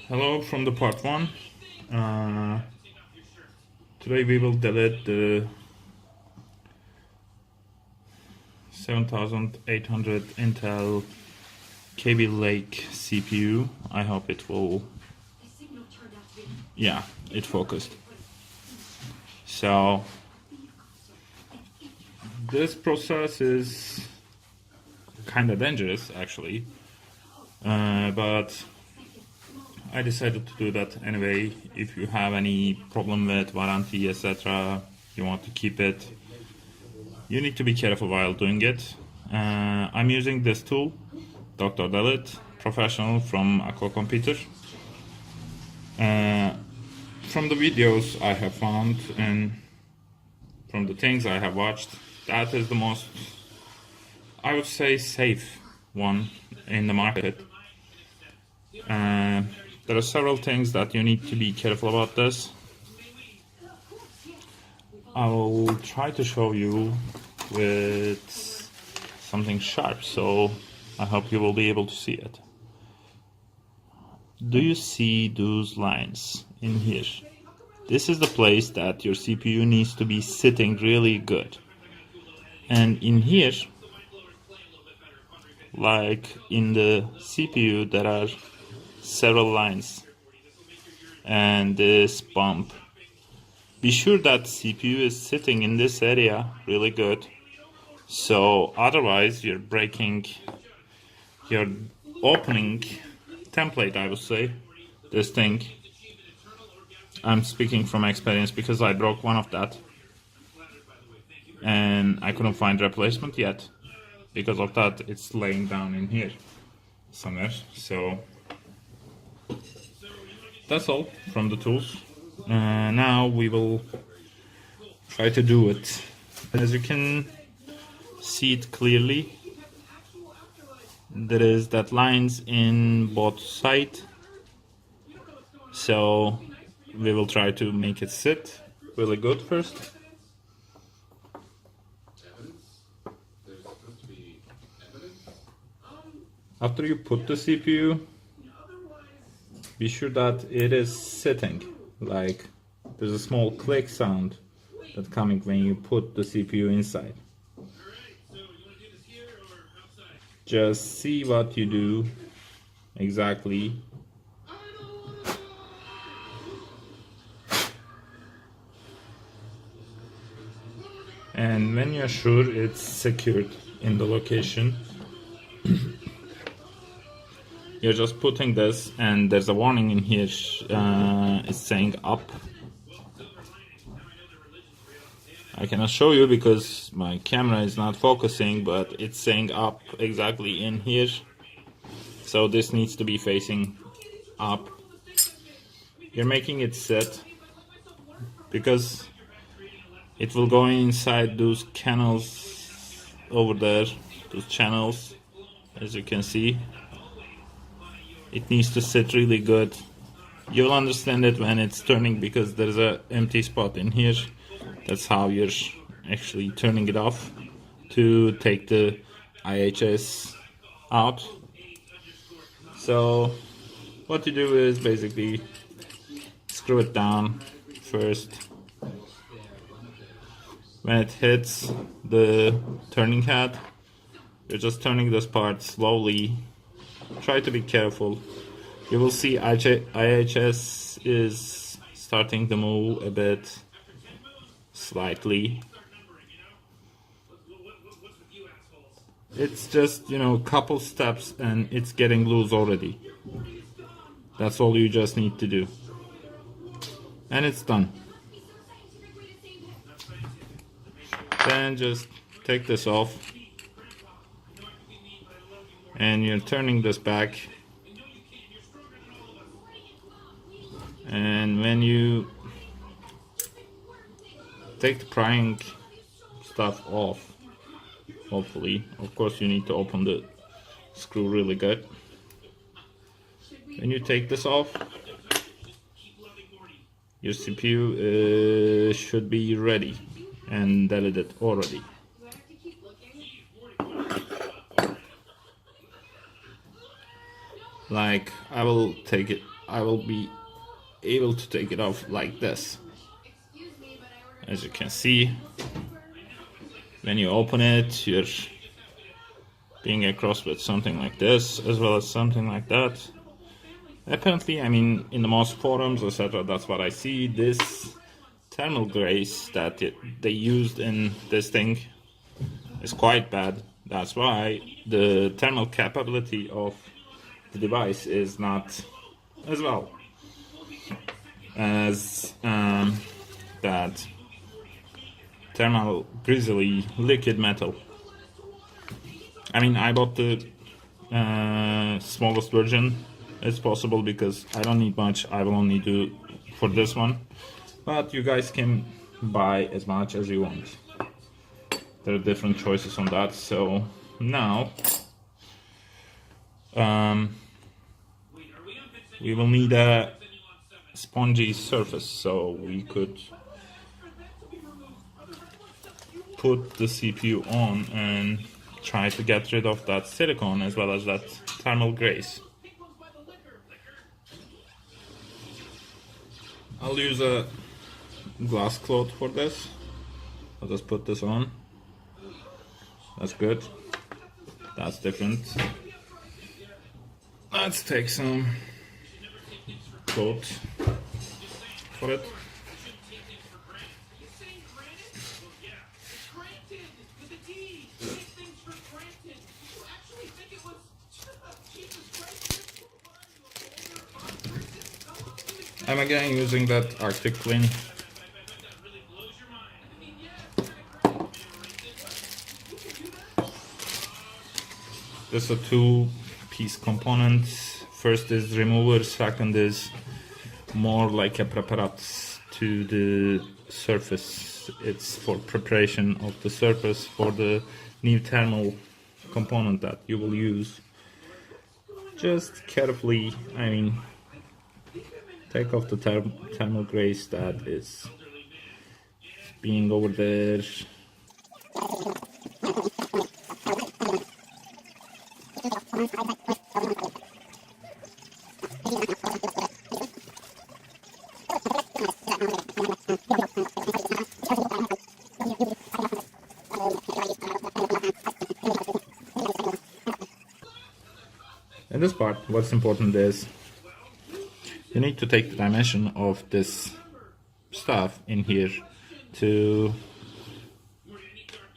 Hello from the part 1. Today we will delete the 7800 Intel Kaby Lake CPU. I hope it will... Yeah, it focused. So this process is kind of dangerous actually, but I decided to do that anyway. If you have any problem with warranty, etc., you want to keep it, you need to be careful while doing it. I'm using this tool, Dr. Delid, professional from Aquacomputer. From the videos I have found and from the things I have watched, that is the most, I would say, safe one in the market. There are several things that you need to be careful about this. I will try to show you with something sharp, so I hope you will be able to see it. Do you see those lines in here? This is the place that your CPU needs to be sitting really good. And in here, like in the CPU, there are several lines and this bump. Be sure that CPU is sitting in this area really good, so otherwise you're breaking your opening template, I would say. This thing, I'm speaking from experience because I broke one of that and I couldn't find replacement yet. Because of that, it's laying down in here somewhere. So that's all from the tools. Now we will try to do it. As you can see it clearly, there is that lines in both sides. So we will try to make it sit really good first. After you put the CPU, be sure that it is sitting, like there's a small click sound that's coming when you put the CPU inside. Just see what you do exactly. And when you're sure it's secured in the location, you're just putting this, and there's a warning in here, it's saying up. I cannot show you because my camera is not focusing, but it's saying up exactly in here. So this needs to be facing up. You're making it sit because it will go inside those canals over there, those channels, as you can see. It needs to sit really good. You'll understand it when it's turning because there's an empty spot in here. That's how you're actually turning it off to take the IHS out. So what you do is basically screw it down first. When it hits the turning head, you're just turning this part slowly. Try to be careful. You will see IHS is starting to move a bit, slightly. It's just, a couple steps and it's getting loose already. That's all you just need to do. And it's done. Then just take this off. And you're turning this back, and when you take the prying stuff off, hopefully, of course you need to open the screw really good. When you take this off, your CPU should be ready and delidded already. Like, I will take it I will be able to take it off like this. As you can see, when you open it, you're being across with something like this, as well as something like that. Apparently, I mean, in the most forums, etc., that's what I see. This thermal grace that they used in this thing is quite bad. That's why the thermal capability of the device is not as well as that thermal grizzly liquid metal. I mean, I bought the smallest version as possible because I don't need much. I will only do for this one, but you guys can buy as much as you want. There are different choices on that. So now we will need a spongy surface, so we could put the CPU on and try to get rid of that silicone as well as that thermal grace. I'll use a glass cloth for this. I'll just put this on. That's good. That's different. Let's take some cloth for it. I'm again using that Arcticlean. This is a two-piece component. First is remover, second is more like a preparat to the surface. It's for preparation of the surface for the new thermal component that you will use. Just carefully, I mean, take off the thermal grace that is being over there. In this part, what's important is you need to take the dimension of this stuff in here to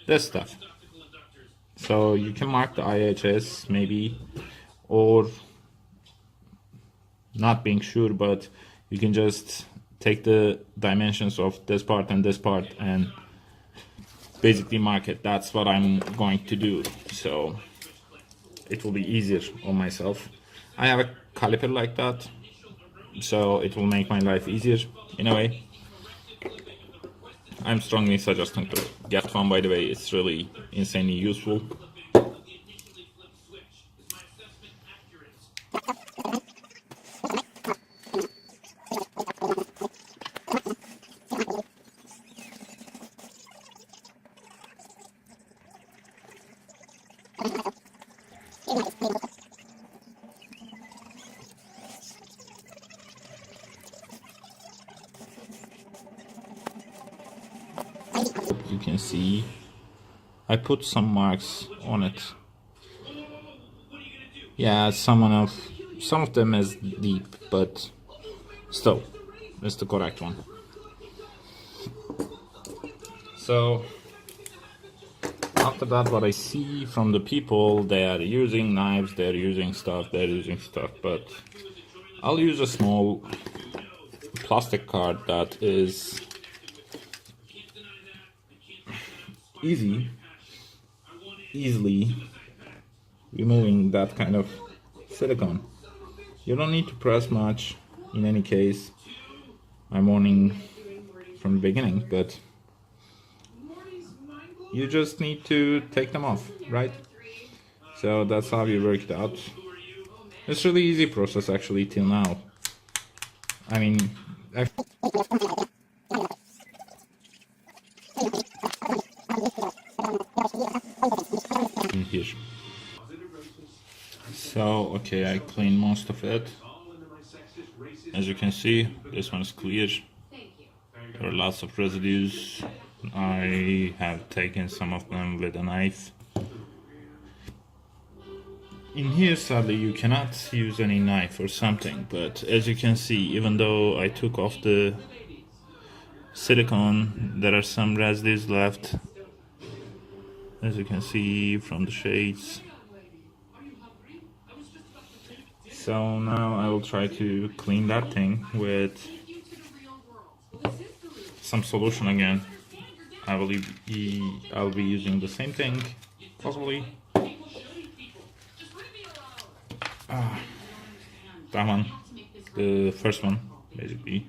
this stuff. So you can mark the IHS maybe, or not being sure, but you can just take the dimensions of this part and this part and basically mark it. That's what I'm going to do, so it will be easier on myself. I have a caliper like that, so it will make my life easier in a way. I'm strongly suggesting to get one, by the way. It's really insanely useful. You can see I put some marks on it. Yeah, some of them is deep, but still, it's the correct one. So after that, what I see from the people, they are using knives, they're using stuff, but I'll use a small plastic card that is easily removing that kind of silicone. You don't need to press much in any case. I'm warning from the beginning, but you just need to take them off, right? So that's how you work it out. It's really easy process actually till now. I mean, in here. So okay, I cleaned most of it. As you can see, this one is clear. There are lots of residues. I have taken some of them with a knife. In here, sadly, you cannot use any knife or something, but as you can see, even though I took off the silicone, there are some residues left, as you can see from the shades. So now I will try to clean that thing with some solution again. I'll be using the same thing, possibly. That one, the first one, basically.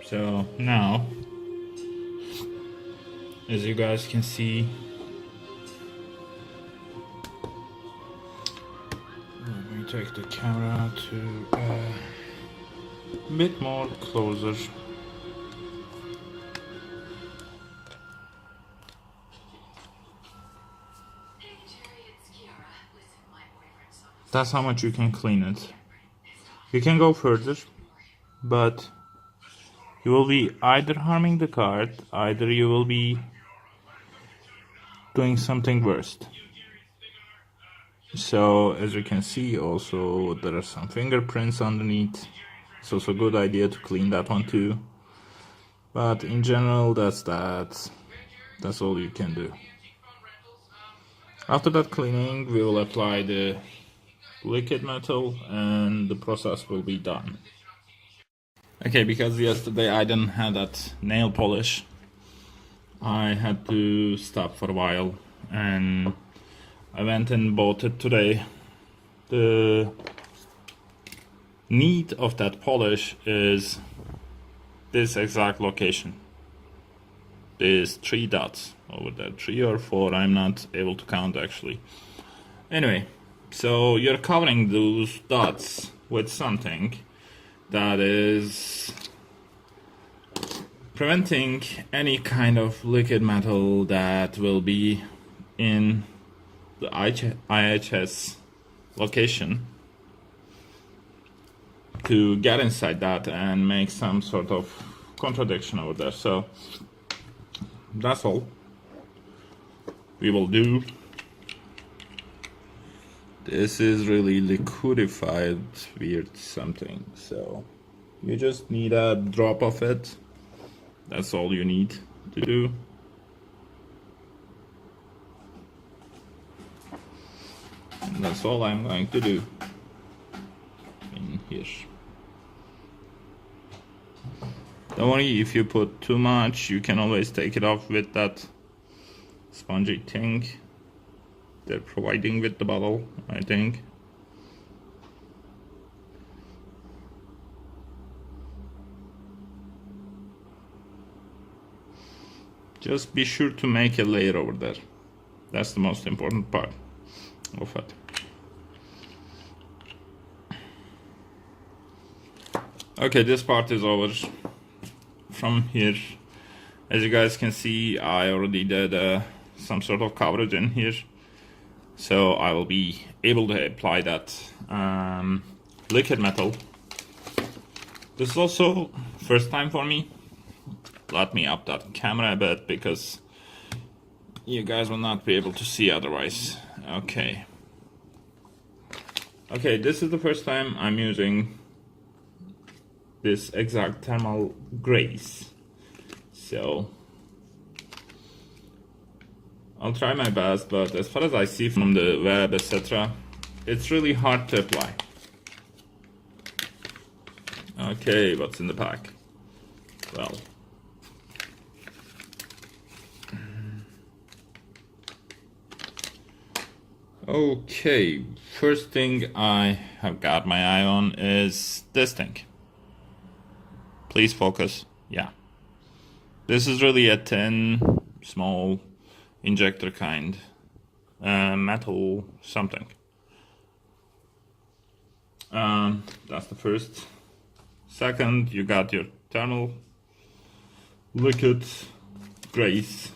So now, as you guys can see, let me take the camera to a bit more closer. That's how much you can clean it. You can go further, but you will be either harming the card, either you will be doing something worse. So as you can see, also there are some fingerprints underneath. It's also a good idea to clean that one too. But in general, that's all you can do. After that cleaning, we will apply the liquid metal and the process will be done. Okay, because yesterday I didn't have that nail polish, I had to stop for a while and I went and bought it today. The need of that polish is this exact location. There's 3 dots over there, 3 or 4, I'm not able to count actually. Anyway, so you're covering those dots with something that is preventing any kind of liquid metal that will be in the IHS location to get inside that and make some sort of contradiction over there. So that's all we will do. This is really liquidified weird something, so you just need a drop of it. That's all you need to do. And that's all I'm going to do in here. Don't worry, if you put too much, you can always take it off with that spongy thing they're providing with the bottle, I think. Just be sure to make a layer over there. That's the most important part of it. Okay, this part is over. From here, as you guys can see, I already did some sort of coverage in here. So I will be able to apply that liquid metal. This is also first time for me. Let me up that camera a bit because you guys will not be able to see otherwise. Okay. Okay, this is the first time I'm using this exact thermal grace. So I'll try my best, but as far as I see from the web, etc., it's really hard to apply. Okay, what's in the pack? Well, okay, first thing I have got my eye on is this thing. Please focus. Yeah. This is really a thin, small injector kind. Metal something. That's the first. Second, you got your thermal liquid grease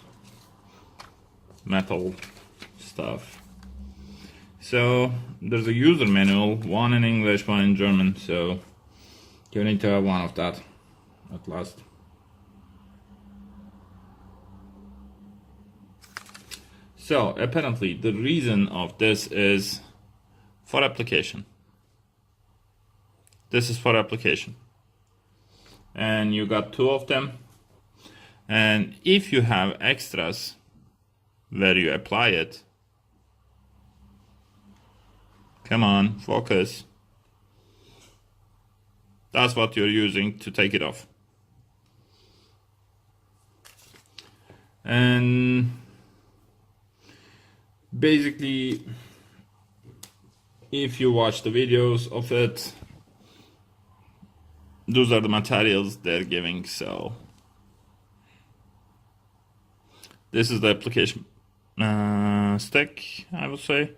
metal stuff. So there's a user manual, one in English, one in German, so you need to have one of that at last. So apparently the reason of this is for application. This is for application. And you got two of them. And if you have extras where you apply it, come on, focus. That's what you're using to take it off. And basically, if you watch the videos of it, those are the materials they're giving. So this is the application stick, I would say,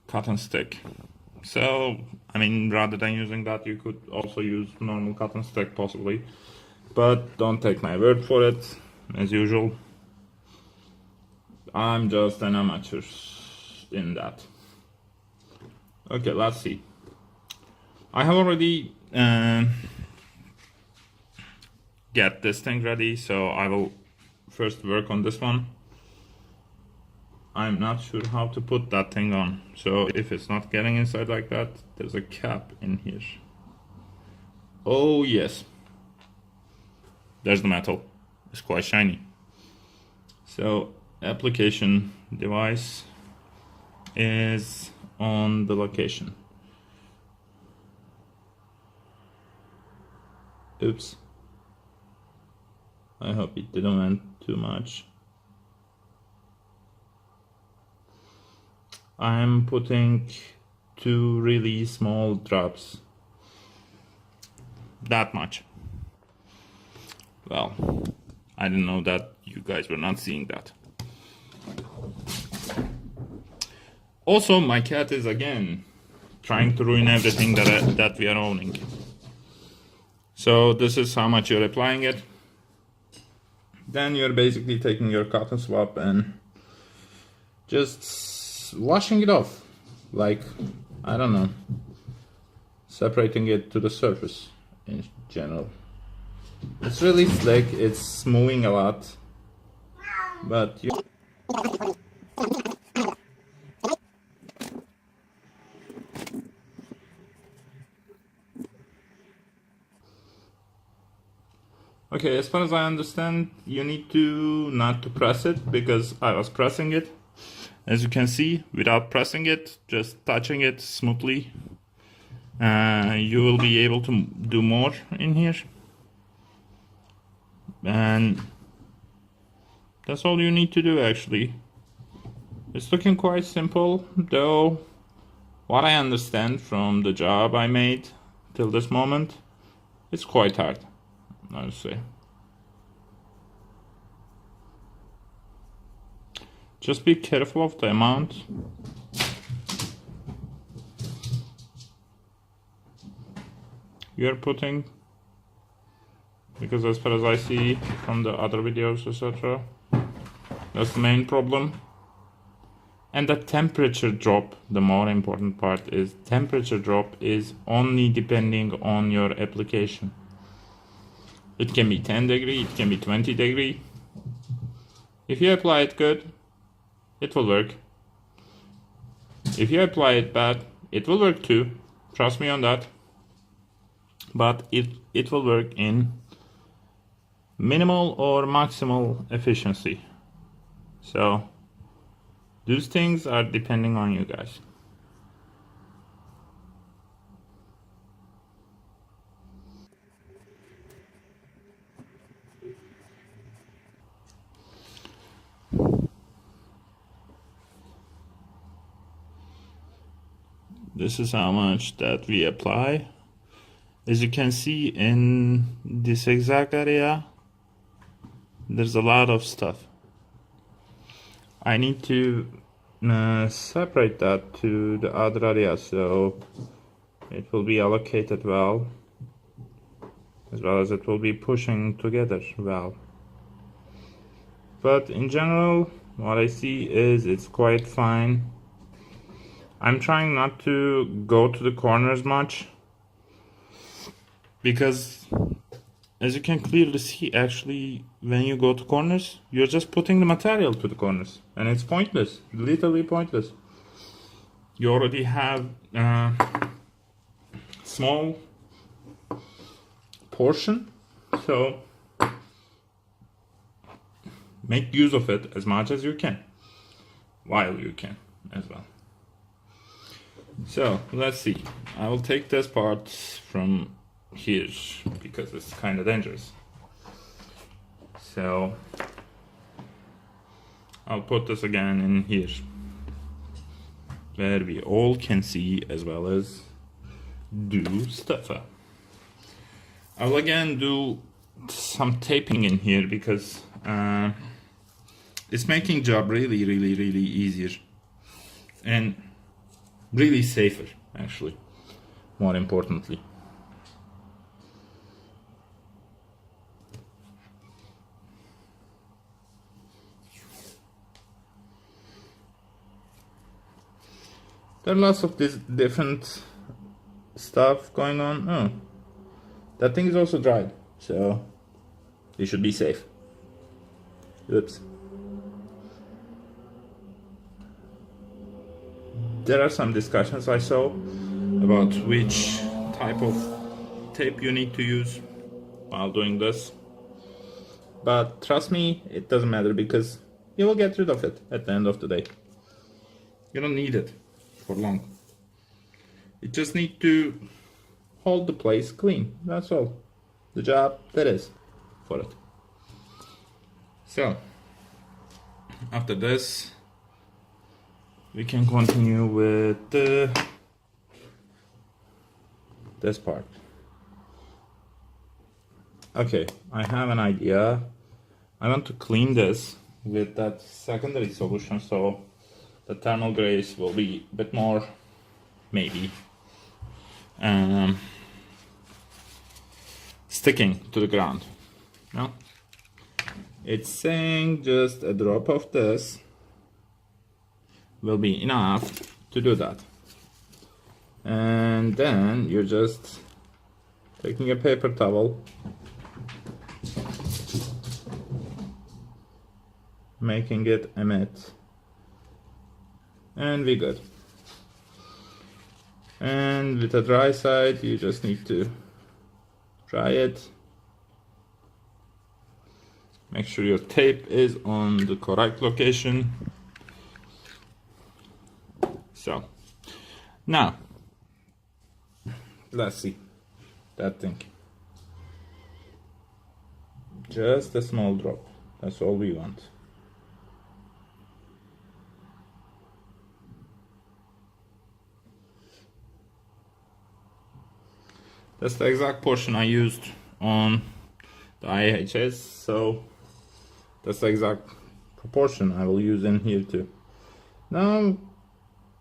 cotton stick. So I mean, rather than using that, you could also use normal cotton stick possibly, but don't take my word for it. As usual, I'm just an amateur in that. Okay, let's see. I have already get this thing ready, so I will first work on this one. I'm not sure how to put that thing on, so if it's not getting inside like that, there's a cap in here. Oh yes, there's the metal. It's quite shiny. So application device is on the location. Oops. I hope it didn't went too much. I'm putting 2 really small drops. That much. Well, I didn't know that you guys were not seeing that. Also, my cat is again trying to ruin everything that we are owning. So this is how much you're applying it. Then you're basically taking your cotton swab and just washing it off, like, I don't know, separating it to the surface in general. It's really slick, it's moving a lot, but you... Okay, as far as I understand, you need to not to press it, because I was pressing it. As you can see, without pressing it, just touching it smoothly, you will be able to do more in here. And that's all you need to do actually. It's looking quite simple, though what I understand from the job I made till this moment, it's quite hard, I would say. Just be careful of the amount. You're putting, because as far as I see from the other videos, etc., that's the main problem. And the temperature drop, the more important part is temperature drop is only depending on your application. It can be 10 degree, it can be 20 degree. If you apply it good, it will work. If you apply it bad, it will work too. Trust me on that. But it will work in minimal or maximal efficiency. So Those things are depending on you guys. This is how much that we apply. As you can see in this exact area, there's a lot of stuff. I need to separate that to the other area so it will be allocated well, as well as it will be pushing together well. But in general, what I see is it's quite fine. I'm trying not to go to the corners much, because as you can clearly see, actually, when you go to corners, you're just putting the material to the corners, and it's pointless, literally pointless. You already have a small portion, so make use of it as much as you can, while you can as well. So let's see, I will take this part from here because it's kind of dangerous. So I'll put this again in here where we all can see as well as do stuff. I will again do some taping in here because it's making job really easier and really safer, actually, more importantly. There are lots of this different stuff going on. Oh, that thing is also dried, so it should be safe. Oops. There are some discussions I saw about which type of tape you need to use while doing this, but trust me, it doesn't matter because you will get rid of it at the end of the day. You don't need it for long. You just need to hold the place clean. That's all. The job that is for it. So after this, we can continue with this part. Okay, I have an idea. I want to clean this with that secondary solution so the thermal grace will be a bit more, maybe, sticking to the ground. No? It's saying just a drop of this will be enough to do that. And then you're just taking a paper towel, making it emit, and we're good. And with the dry side, you just need to dry it. Make sure your tape is on the correct location. So now let's see that thing. Just a small drop, that's all we want. That's the exact portion I used on the IHS, so that's the exact proportion I will use in here too. Now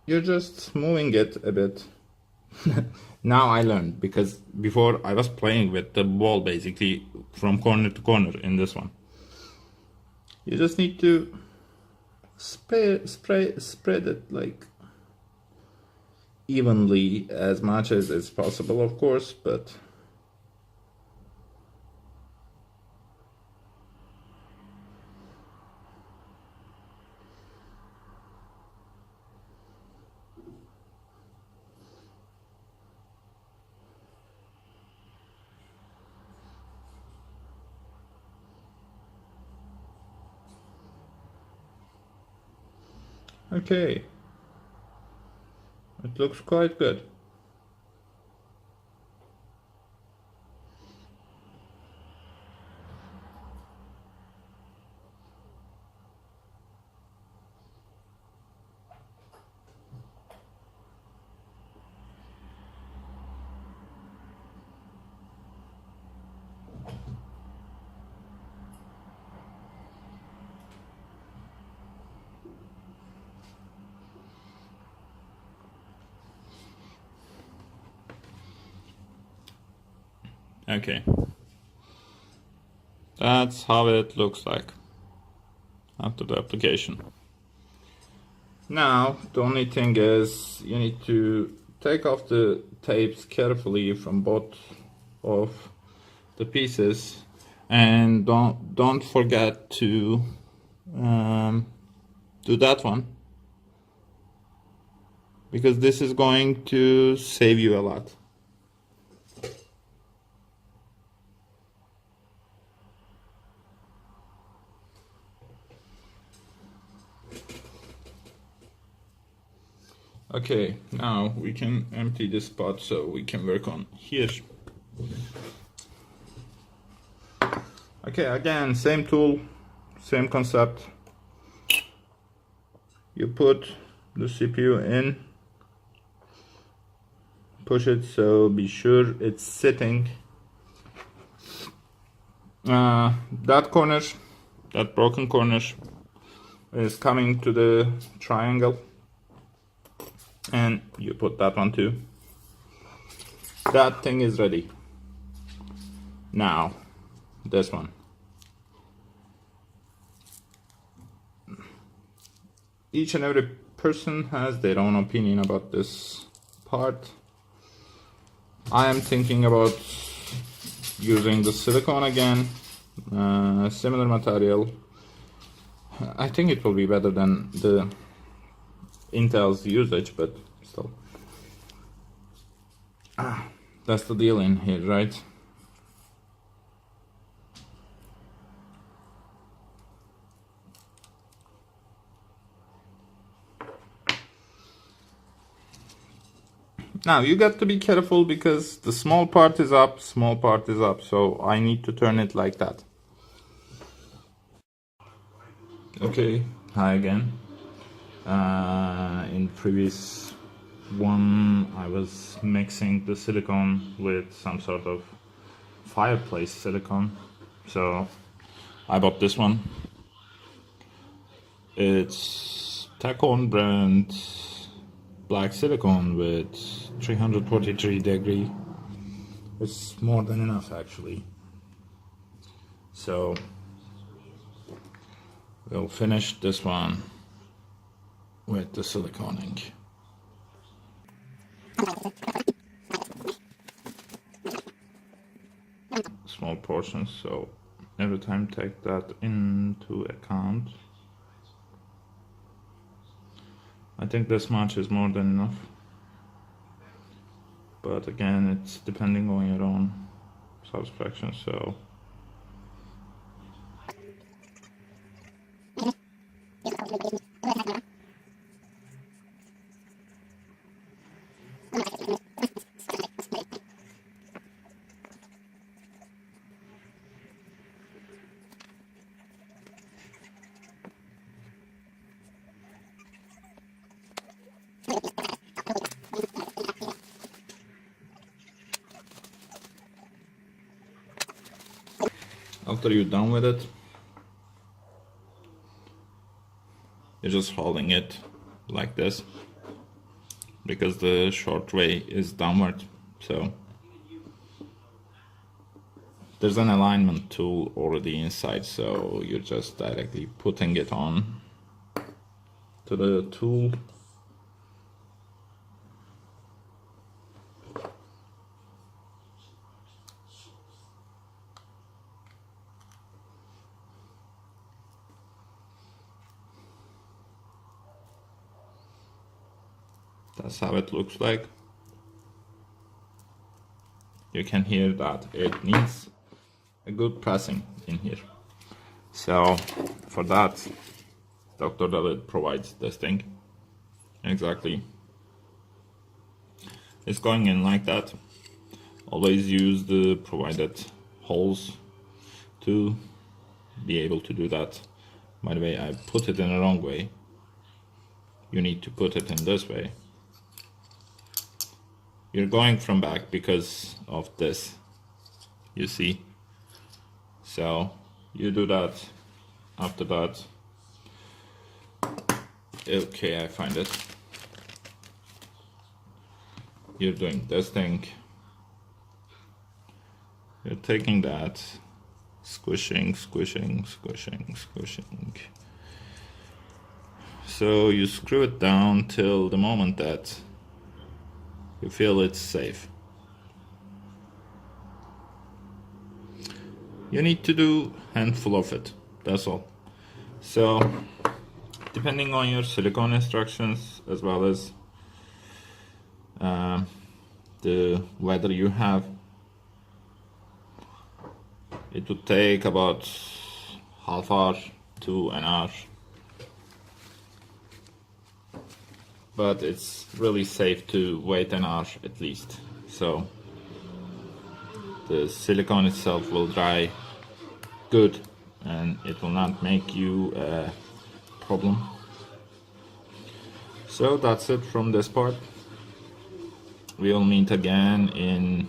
you're just moving it a bit. Now I learned, because before I was playing with the ball basically from corner to corner in this one. You just need to spread it like evenly as much as it's possible, of course, but Okay, it looks quite good. Okay, that's how it looks like after the application. Now the only thing is you need to take off the tapes carefully from both of the pieces, and don't forget to do that one, because this is going to save you a lot. Okay, now we can empty this spot so we can work on here. Okay, again, same tool, same concept. You put the CPU in, push it, so be sure it's sitting. That corner, that broken corner, is coming to the triangle, and you put that one too. That thing is ready. Now, this one. Each and every person has their own opinion about this part. I am thinking about using the silicone again, similar material. I think it will be better than the Intel's usage, but still. That's the deal in here, right? Now you got to be careful because the small part is up, so I need to turn it like that. Okay, hi again. In previous one I was mixing the silicone with some sort of fireplace silicone, so I bought this one. It's Tacon brand black silicone with 343 degree. It's more than enough actually. So we'll finish this one with the siliconing. Small portions, so every time take that into account. I think this much is more than enough, but again it's depending on your own satisfaction, so after you're done with it, you're just holding it like this because the short way is downward, so there's an alignment tool already inside, so you're just directly putting it on to the tool. That's how it looks like. You can hear that it needs a good pressing in here. So for that, Dr. Delid provides this thing. exactly. It's going in like that. Always use the provided holes to be able to do that. By the way, I put it in the wrong way. You need to put it in this way. You're going from back because of this, you see. So you do that. After that, okay, I find it. You're doing this thing. You're taking that, squishing, squishing, squishing, squishing. So you screw it down till the moment that you feel it's safe. You need to do a handful of it, that's all. So, depending on your silicone instructions as well as the weather you have, it would take about half hour to an hour. But it's really safe to wait an hour at least. So the silicone itself will dry good and it will not make you a problem. So that's it from this part. We'll meet again in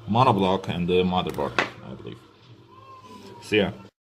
monoblock and the motherboard, I believe. See ya.